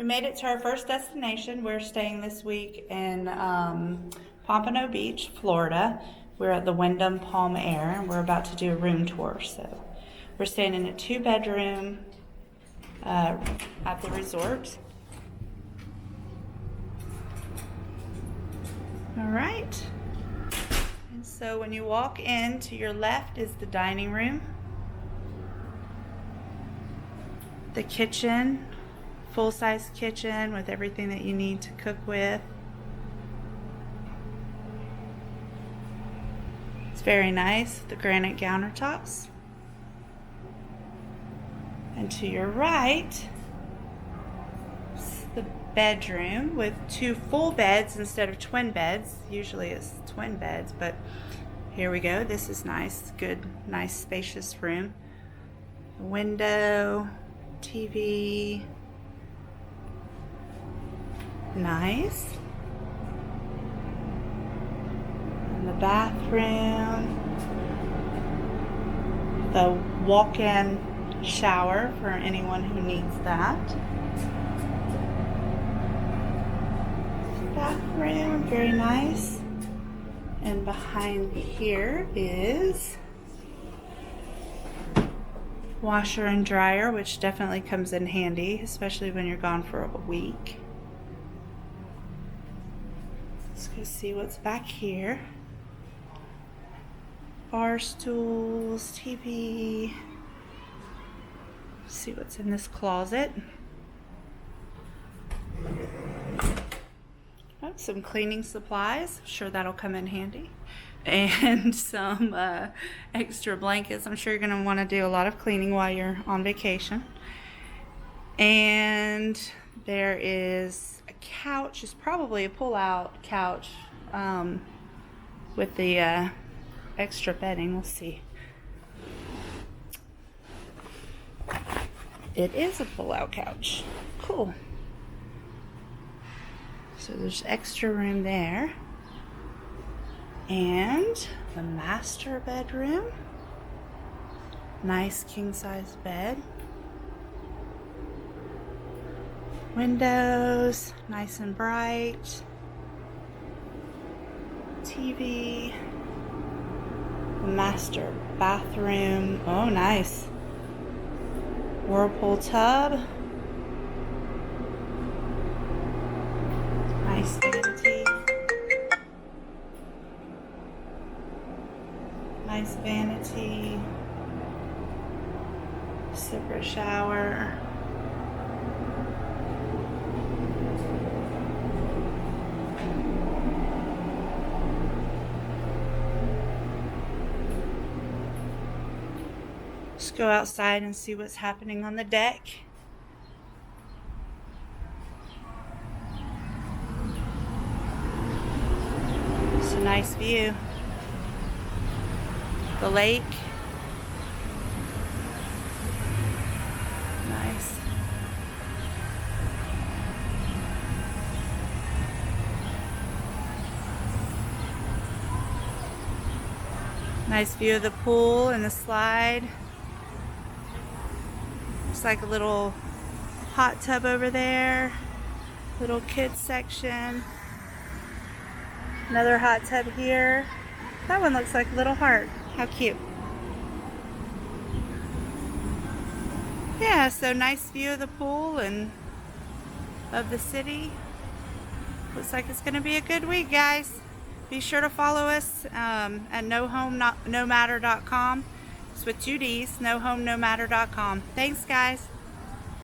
made it to our first destination. We're staying this week in Pompano Beach, Florida. We're at the Wyndham Palm-Aire, and we're about to do a room tour. So we're staying in a 2-bedroom at the resort. All right. And so when you walk in, to your left is the dining room, the kitchen, full-size kitchen with everything that you need to cook with. It's very nice, the granite countertops. And to your right is the bedroom with 2 full beds instead of twin beds. Usually it's twin beds, but here we go. This is nice, good, nice, spacious room. Window, TV. Nice. And the bathroom, the walk-in shower for anyone who needs that. Bathroom, very nice. And behind here is washer and dryer, which definitely comes in handy, especially when you're gone for a week. Let's go see what's back here. Bar stools, TV. See what's in this closet. Oh, some cleaning supplies. I'm sure that'll come in handy. And some extra blankets. I'm sure you're going to want to do a lot of cleaning while you're on vacation. And there is a couch. It's probably a pull-out couch with the extra bedding. We'll see. It is a pull-out couch. Cool. So there's extra room there. And the master bedroom. Nice king-size bed. Windows, nice and bright. TV. Master bathroom. Oh, nice. Whirlpool tub. Nice vanity. Nice vanity. Separate shower. Let's go outside and see what's happening on the deck. It's a nice view. The lake. Nice. Nice view of the pool and the slide. Looks like a little hot tub over there. Little kids section. Another hot tub here. That one looks like a little heart. How cute. Yeah, so nice view of the pool and of the city. Looks like it's going to be a good week, guys. Be sure to follow us at nohomenomatter.com. It's with 2 Ds, nohomenomatter.com. Thanks, guys.